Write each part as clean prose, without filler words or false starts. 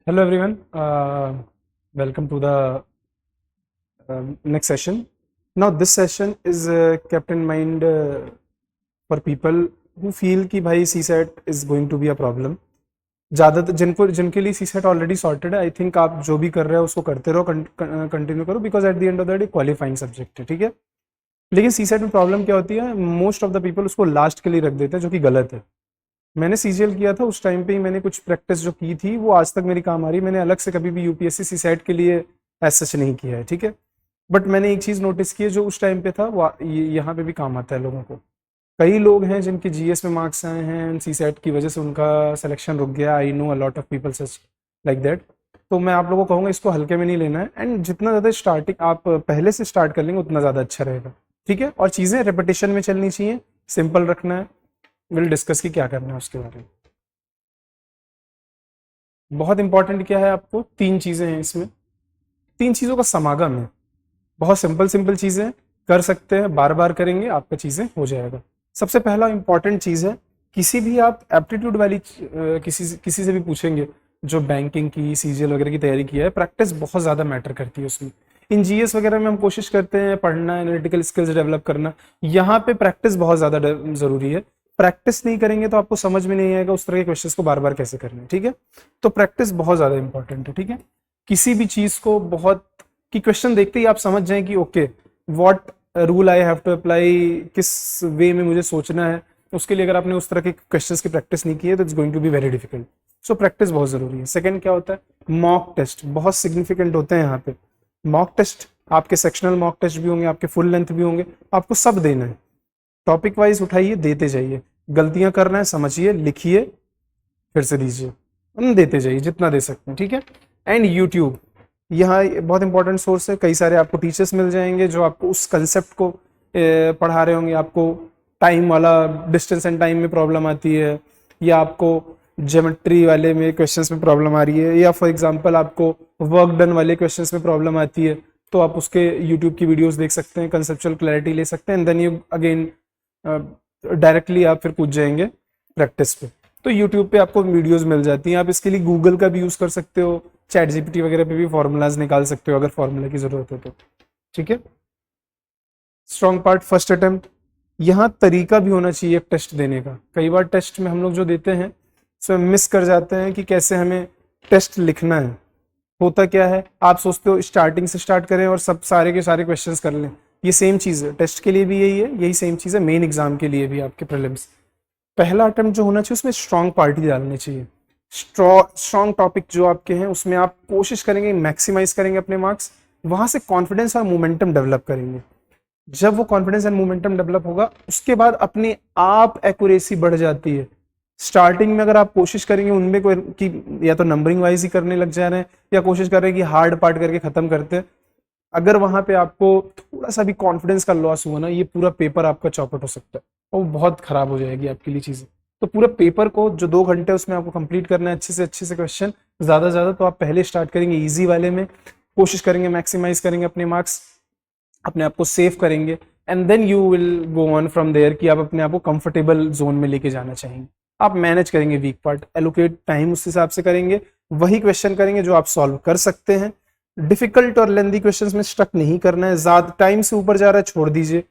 Hello everyone, welcome to the next session. Now this session is kept in mind for people who feel कि भाई CSAT is going to be a problem. ज़्यादातर जिनके लिए CSAT already sorted है, I think आप जो भी कर रहे हो उसको करते रहो, कंटिन्यू करो, because at the end of the day qualifying subject है, ठीक है। लेकिन CSAT में प्रॉब्लम क्या होती है, मोस्ट ऑफ द पीपल उसको लास्ट के लिए रख देते हैं, जो कि गलत है। मैंने सीजीएल किया था, उस टाइम पे ही मैंने कुछ प्रैक्टिस जो की थी वो आज तक मेरी काम आ रही है। मैंने अलग से कभी भी यूपीएससी सीसैट के लिए एज सच नहीं किया है, ठीक है। बट मैंने एक चीज़ नोटिस की है जो उस टाइम पे था, वो यहाँ पे भी काम आता है लोगों को। कई लोग हैं जिनके जीएस में मार्क्स आए हैं, सीसैट की वजह से उनका सिलेक्शन रुक गया। I know a lot of people such like that. तो मैं आप लोगों को कहूँगा इसको हल्के में नहीं लेना है, एंड जितना ज़्यादा स्टार्टिंग आप पहले से स्टार्ट कर लेंगे उतना ज़्यादा अच्छा रहेगा, ठीक है। और चीज़ें रेपिटेशन में चलनी चाहिए, सिंपल रखना है। विल डिस्कस की क्या करना है उसके बारे में। बहुत इंपॉर्टेंट क्या है, आपको तीन चीज़ें हैं इसमें, तीन चीज़ों का समागम है। बहुत सिंपल सिंपल चीज़ें कर सकते हैं, बार बार करेंगे आपका चीज़ें हो जाएगा। सबसे पहला इंपॉर्टेंट चीज़ है, किसी भी आप एप्टीट्यूड वाली किसी से भी पूछेंगे जो बैंकिंग की सीजीएल वगैरह की तैयारी किया है, प्रैक्टिस बहुत ज़्यादा मैटर करती है उसमें। इन जीएस वगैरह में हम कोशिश करते हैं पढ़ना, एनालिटिकल स्किल्स डेवलप करना, यहाँ पे प्रैक्टिस बहुत ज़्यादा ज़रूरी है। प्रैक्टिस नहीं करेंगे तो आपको समझ में नहीं आएगा उस तरह के क्वेश्चंस को बार बार कैसे करना है, ठीक है। तो प्रैक्टिस बहुत ज़्यादा इंपॉर्टेंट है, ठीक है। किसी भी चीज़ को बहुत कि क्वेश्चन देखते ही आप समझ जाएं कि okay what rule I have to apply, किस वे में मुझे सोचना है। उसके लिए अगर आपने उस तरह के क्वेश्चंस की प्रैक्टिस नहीं की है तो it's going to be very difficult. So practice बहुत ज़रूरी है। सेकंड क्या होता है, मॉक टेस्ट बहुत सिग्निफिकेंट होते हैं यहाँ पे। मॉक टेस्ट आपके सेक्शनल मॉक टेस्ट भी होंगे, आपके फुल लेंथ भी होंगे, आपको सब देना है। टॉपिक वाइज उठाइए, देते जाइए। गलतियां करना है, समझिए, लिखिए, फिर से दीजिए, हम देते जाइए जितना दे सकते हैं, ठीक है। एंड यूट्यूब यहाँ बहुत इंपॉर्टेंट सोर्स है। कई सारे आपको टीचर्स मिल जाएंगे जो आपको उस कंसेप्ट को पढ़ा रहे होंगे। आपको टाइम वाला, डिस्टेंस एंड टाइम में प्रॉब्लम आती है, या आपको ज्योमेट्री वाले में क्वेश्चंस में प्रॉब्लम आ रही है, या फॉर एग्जांपल आपको वर्क डन वाले क्वेश्चंस में प्रॉब्लम आती है, तो आप उसके यूट्यूब की वीडियोस देख सकते हैं, कंसेप्चुअल क्लैरिटी ले सकते हैं, and then you again directly आप फिर पूछ जाएंगे प्रैक्टिस पे। तो यूट्यूब पे आपको वीडियोस मिल जाती हैं। आप इसके लिए गूगल का भी यूज़ कर सकते हो, चैट जीपीटी वगैरह पे भी फॉर्मूलाज निकाल सकते हो अगर फॉर्मूला की ज़रूरत हो तो, ठीक है। स्ट्रॉन्ग पार्ट फर्स्ट अटेम्प्ट, यहाँ तरीका भी होना चाहिए टेस्ट देने का। कई बार टेस्ट में हम लोग जो देते हैं उसमें मिस कर जाते हैं कि कैसे हमें टेस्ट लिखना है। होता क्या है, आप सोचते हो स्टार्टिंग से स्टार्ट करें और सब सारे के सारे क्वेश्चंस कर लें। ये सेम चीज़ है, टेस्ट के लिए भी यही है, यही सेम चीज़ है मेन एग्जाम के लिए भी, आपके प्रीलिम्स। पहला अटेम्प्ट जो होना चाहिए उसमें स्ट्रॉन्ग पार्टी डालनी चाहिए। स्ट्रॉन्ग टॉपिक जो आपके हैं उसमें आप कोशिश करेंगे, मैक्सिमाइज करेंगे अपने मार्क्स, वहां से कॉन्फिडेंस और मोमेंटम डेवलप करेंगे। जब वो कॉन्फिडेंस एंड मोमेंटम डेवलप होगा उसके बाद अपने आप एक्यूरेसी बढ़ जाती है। स्टार्टिंग में अगर आप कोशिश करेंगे उनमें कोई कि या तो नंबरिंग वाइज ही करने लग जा रहे हैं, या कोशिश कर रहे हैं कि हार्ड पार्ट करके खत्म करते हैं, अगर वहां पे आपको थोड़ा सा भी कॉन्फिडेंस का लॉस हुआ ना, ये पूरा पेपर आपका चौपट हो सकता है और वो बहुत खराब हो जाएगी आपके लिए चीजें। तो पूरा पेपर को जो 2 घंटे उसमें आपको कंप्लीट करना है, अच्छे से क्वेश्चन ज्यादा, तो आप पहले स्टार्ट करेंगे इजी वाले में, कोशिश करेंगे मैक्सिमाइज करेंगे अपने मार्क्स, अपने आप को सेव करेंगे, and then you will go on from there कि आप अपने आप को कंफर्टेबल जोन में लेके जाना चाहेंगे। आप मैनेज करेंगे वीक पार्ट, एलोकेट टाइम उस हिसाब से करेंगे, वही क्वेश्चन करेंगे जो आप सॉल्व कर सकते हैं। डिफिकल्ट और लेंदी क्वेश्चंस में स्टक नहीं करना है, ज्यादा टाइम से ऊपर जा रहा है छोड़ दीजिए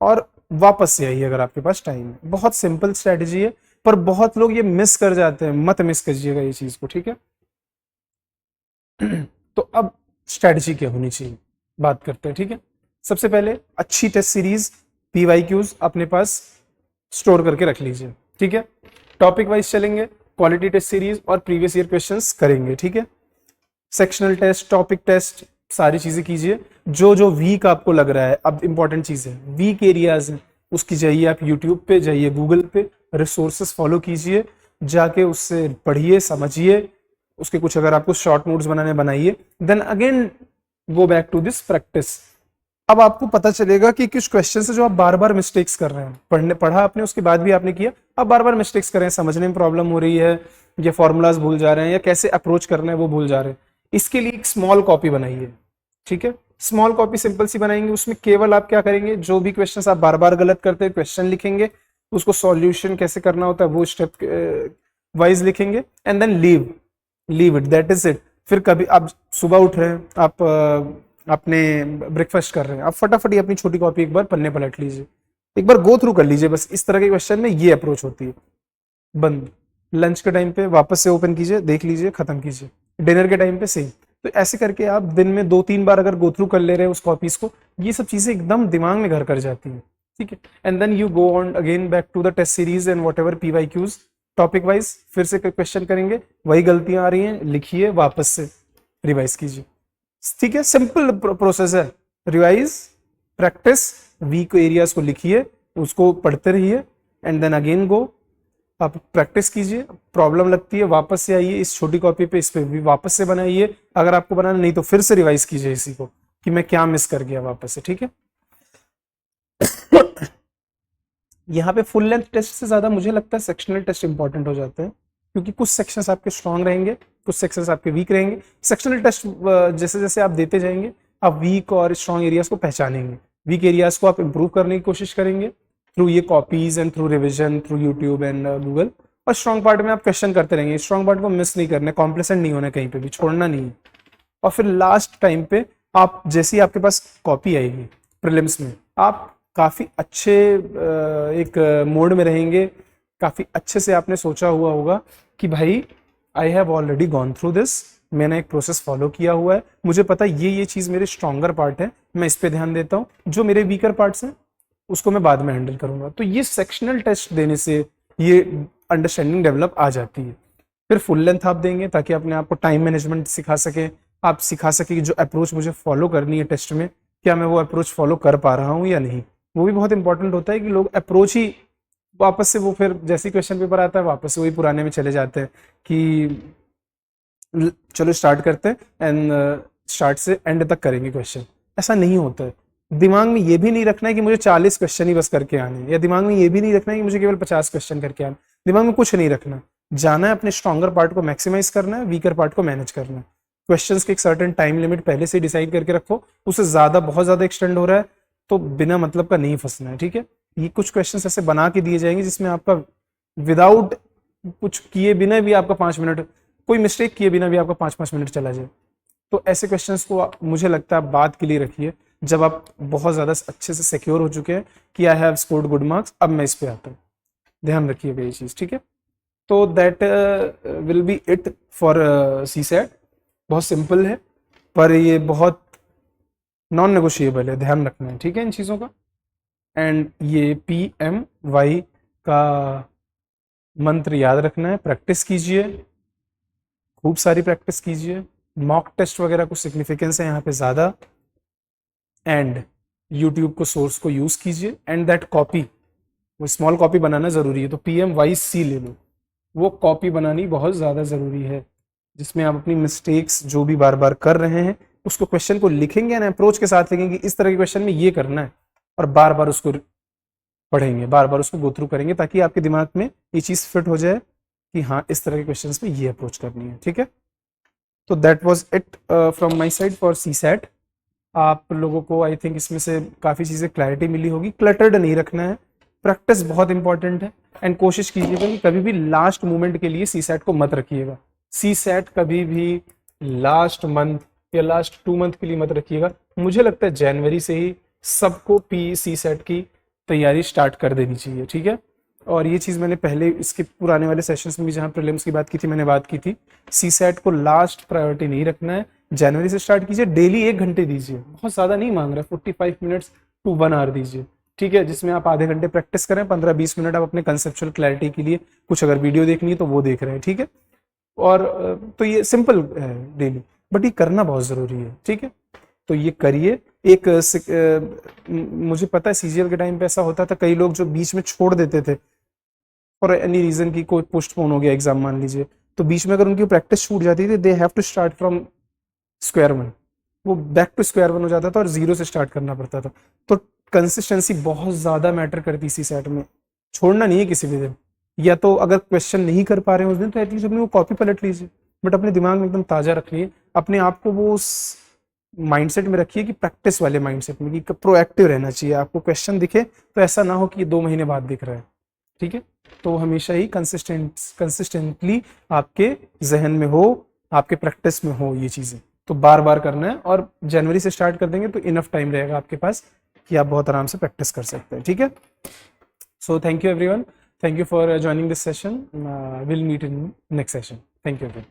और वापस से आइए अगर आपके पास टाइम है। बहुत सिंपल स्ट्रेटजी है, पर बहुत लोग ये मिस कर जाते हैं, मत मिस कीजिएगा ये चीज को, ठीक है। तो अब स्ट्रेटजी क्या होनी चाहिए बात करते हैं, ठीक है। सबसे पहले अच्छी टेस्ट सीरीज पीवाईक्यूज अपने पास स्टोर करके रख लीजिए, ठीक है। टॉपिक वाइज चलेंगे, क्वालिटी टेस्ट सीरीज और प्रीवियस ईयर क्वेश्चंस करेंगे, ठीक है। सेक्शनल टेस्ट, टॉपिक टेस्ट, सारी चीजें कीजिए। जो जो वीक आपको लग रहा है, अब इंपॉर्टेंट चीज है, वीक एरियाज है उसकी जाइए आप यूट्यूब पे, जाइए गूगल पे, रिसोर्सेस फॉलो कीजिए, जाके उससे पढ़िए, समझिए, उसके कुछ अगर आपको शॉर्ट नोट्स बनाने बनाइए, then again go back to this practice. अब आपको पता चलेगा कि कुछ क्वेश्चन है जो आप बार बार मिस्टेक्स कर रहे हैं, पढ़ा आपने उसके बाद भी आपने किया, अब बार बार मिस्टेक्स कर रहे हैं, समझने में प्रॉब्लम हो रही है, या फॉर्मूलाज भूल जा रहे हैं, या कैसे अप्रोच करना है वो भूल जा रहे हैं। इसके लिए एक स्मॉल कॉपी बनाइए, ठीक है। स्मॉल कॉपी सिंपल सी बनाएंगे, उसमें केवल आप क्या करेंगे, जो भी क्वेश्चन आप बार बार गलत करते हैं क्वेश्चन लिखेंगे, उसको सॉल्यूशन कैसे करना होता है वो स्टेप वाइज लिखेंगे, and then leave. Leave it, that is it. फिर कभी आप सुबह उठ रहे हैं, आप अपने ब्रेकफास्ट कर रहे हैं, आप फटाफट ही अपनी छोटी कॉपी एक बार पन्ने पलट लीजिए, एक बार गो थ्रू कर लीजिए। बस इस तरह के क्वेश्चन में ये अप्रोच होती है। बंद। लंच के टाइम पे वापस से ओपन कीजिए, देख लीजिए, खत्म कीजिए। डिनर के टाइम पे सेम। तो ऐसे करके आप दिन में 2-3 बार अगर गो थ्रू कर ले रहे हैं उस कॉपीज को, ये सब चीजें एकदम दिमाग में घर कर जाती हैं। ठीक है, and then you go on again back to the test series and whatever PYQs topic wise फिर से क्वेश्चन करेंगे, वही गलतियां आ रही हैं लिखिए, वापस से रिवाइज कीजिए। ठीक है, सिंपल प्रोसेस है। रिवाइज, प्रैक्टिस, वीक एरियाज को लिखिए, उसको पढ़ते रहिए, एंड देन अगेन गो, आप प्रैक्टिस कीजिए। प्रॉब्लम लगती है वापस से आइए इस छोटी कॉपी पे, इस पे भी वापस से बनाइए अगर आपको बनाना नहीं तो फिर से रिवाइज कीजिए इसी को कि मैं क्या मिस कर गया वापस से। ठीक है, यहाँ पे फुल लेंथ टेस्ट से ज्यादा मुझे लगता है सेक्शनल टेस्ट इंपॉर्टेंट हो जाते हैं, क्योंकि कुछ सेक्शंस आपके स्ट्रांग रहेंगे, कुछ सेक्शंस आपके वीक रहेंगे। सेक्शनल टेस्ट जैसे जैसे आप देते जाएंगे आप वीक और स्ट्रांग एरियाज को पहचानेंगे, वीक एरियाज को आप इंप्रूव करने की कोशिश करेंगे थ्रू ये copies and through revision through YouTube and Google. और स्ट्रांग पार्ट में आप क्वेश्चन करते रहेंगे, स्ट्रांग पार्ट को मिस नहीं करना, कॉम्प्लेसेंट नहीं होना, कहीं पे भी छोड़ना नहीं है। और फिर लास्ट टाइम पे आप जैसे ही आपके पास कॉपी आएगी प्रीलिम्स में, आप काफी अच्छे एक मोड में रहेंगे, काफी अच्छे से आपने सोचा हुआ होगा कि भाई I have already gone through this, मैंने एक प्रोसेस फॉलो किया हुआ है, मुझे पता है ये चीज मेरे स्ट्रॉन्गर पार्ट है, मैं इस पे ध्यान देता हूँ, जो मेरे वीकर पार्ट्स हैं उसको मैं बाद में हैंडल करूंगा। तो ये सेक्शनल टेस्ट देने से ये अंडरस्टैंडिंग डेवलप आ जाती है। फिर फुल लेंथ आप देंगे ताकि अपने आप को टाइम मैनेजमेंट सिखा सके, आप सिखा सके कि जो अप्रोच मुझे फॉलो करनी है टेस्ट में, क्या मैं वो अप्रोच फॉलो कर पा रहा हूँ या नहीं। वो भी बहुत इंपॉर्टेंट होता है कि लोग अप्रोच ही वापस से, वो फिर जैसे क्वेश्चन पेपर आता है वापस से वही पुराने में चले जाते हैं कि चलो स्टार्ट करते हैं एंड स्टार्ट से एंड तक करेंगे क्वेश्चन। ऐसा नहीं होता है। दिमाग में ये भी नहीं रखना है कि मुझे 40 क्वेश्चन ही बस करके आने हैं, या दिमाग में ये भी नहीं रखना है कि मुझे केवल 50 क्वेश्चन करके आने। दिमाग में कुछ नहीं रखना, जाना है अपने स्ट्रॉन्गर पार्ट को मैक्सिमाइज करना है, वीकर पार्ट को मैनेज करना है। क्वेश्चंस के एक सर्टेन टाइम लिमिट पहले से डिसाइड करके रखो, उससे ज्यादा बहुत ज्यादा एक्सटेंड हो रहा है तो बिना मतलब का नहीं फंसना है। ठीक है, ये कुछ क्वेश्चंस ऐसे बना के दिए जाएंगे जिसमें आपका विदाउट कुछ किए बिना भी आपका 5 मिनट, कोई मिस्टेक किए बिना भी आपका 5-5 मिनट चला जाए। तो ऐसे क्वेश्चंस को मुझे लगता है आप बाद के लिए रखिए जब आप बहुत ज्यादा अच्छे से सिक्योर हो चुके हैं कि I have scored good marks, अब मैं इस पे आता हूँ। ध्यान रखिएगा ये चीज। ठीक है, तो that will be it for CSAT। बहुत सिंपल है पर ये बहुत नॉन नेगोशिएबल है, ध्यान रखना है। ठीक है इन चीज़ों का। एंड ये PMY का मंत्र याद रखना है, प्रैक्टिस कीजिए, खूब सारी प्रैक्टिस कीजिए। मॉक टेस्ट वगैरह कुछ सिग्निफिकेंस है यहाँ पे ज़्यादा, एंड यूट्यूब को सोर्स को यूज़ कीजिए। एंड दैट कॉपी, वो स्मॉल कॉपी बनाना ज़रूरी है, तो PMYC ले लो, वो कॉपी बनानी बहुत ज़्यादा ज़रूरी है जिसमें आप अपनी मिस्टेक्स जो भी बार बार कर रहे हैं उसको क्वेश्चन को लिखेंगे एंड अप्रोच के साथ लिखेंगे कि इस तरह के क्वेश्चन में ये करना है, और बार बार उसको पढ़ेंगे, बार बार उसको गो थ्रू करेंगे ताकि आपके दिमाग में ये चीज़ फिट हो जाए कि हाँ इस तरह के क्वेश्चंस में ये अप्रोच करनी है। ठीक है, तो that was it from my side for CSAT। आप लोगों को आई थिंक इसमें से काफ़ी चीज़ें क्लैरिटी मिली होगी। क्लटर्ड नहीं रखना है, प्रैक्टिस बहुत इंपॉर्टेंट है, एंड कोशिश कीजिएगा कि कभी भी लास्ट मोमेंट के लिए CSAT को मत रखिएगा। CSAT कभी भी लास्ट मंथ या लास्ट 2 मंथ के लिए मत रखिएगा। मुझे लगता है जनवरी से ही सबको CSAT की तैयारी स्टार्ट कर देनी चाहिए। ठीक है, और ये चीज़ मैंने पहले इसके पुराने वाले सेशंस में भी जहाँ प्रीलिम्स की बात की थी मैंने बात की थी, CSAT को लास्ट प्रायोरिटी नहीं रखना है। जनवरी से स्टार्ट कीजिए, डेली 1 घंटे दीजिए, बहुत ज़्यादा नहीं मांग रहा, 45 मिनट्स टू 1 आवर दीजिए। ठीक है, जिसमें आप आधे घंटे प्रैक्टिस करें, 15-20 मिनट आप अपने कंसेप्चुअल क्लैरिटी के लिए कुछ अगर वीडियो देखनी है तो वो देख रहे हैं। ठीक है, और तो ये सिंपल है डेली, बट ये करना बहुत ज़रूरी है। ठीक है, तो ये करिए। एक मुझे पता है CGL के टाइम पे ऐसा होता था, कई लोग जो बीच में छोड़ देते थे फॉर एनी रीजन की, कोई पोस्टपोन हो गया एग्जाम मान लीजिए, तो बीच में अगर उनकी प्रैक्टिस छूट जाती थी, they have to start from square one, वो बैक टू स्क्वायर वन हो जाता था और 0 से स्टार्ट करना पड़ता था। तो कंसिस्टेंसी बहुत ज़्यादा मैटर करती CSAT में, छोड़ना नहीं है किसी भी दिन। या तो अगर क्वेश्चन नहीं कर पा रहे हैं उस दिन तो एटलीस्ट अपनी वो कॉपी पलट लीजिए, बट अपने दिमाग में एकदम ताज़ा रखिए, अपने आप को वो उस माइंडसेट में रखिए कि प्रैक्टिस वाले माइंडसेट में, कि प्रोएक्टिव रहना चाहिए। आपको क्वेश्चन दिखे तो ऐसा ना हो कि 2 महीने बाद दिख रहा है। ठीक है, तो हमेशा ही कंसिस्टेंटली आपके जहन में हो आपके प्रैक्टिस में हो ये चीज़ें, तो बार बार करना है, और जनवरी से स्टार्ट कर देंगे तो इनफ टाइम रहेगा आपके पास कि आप बहुत आराम से प्रैक्टिस कर सकते हैं, ठीक है। So thank you everyone, thank you for joining this session, will meet in next session, thank you again.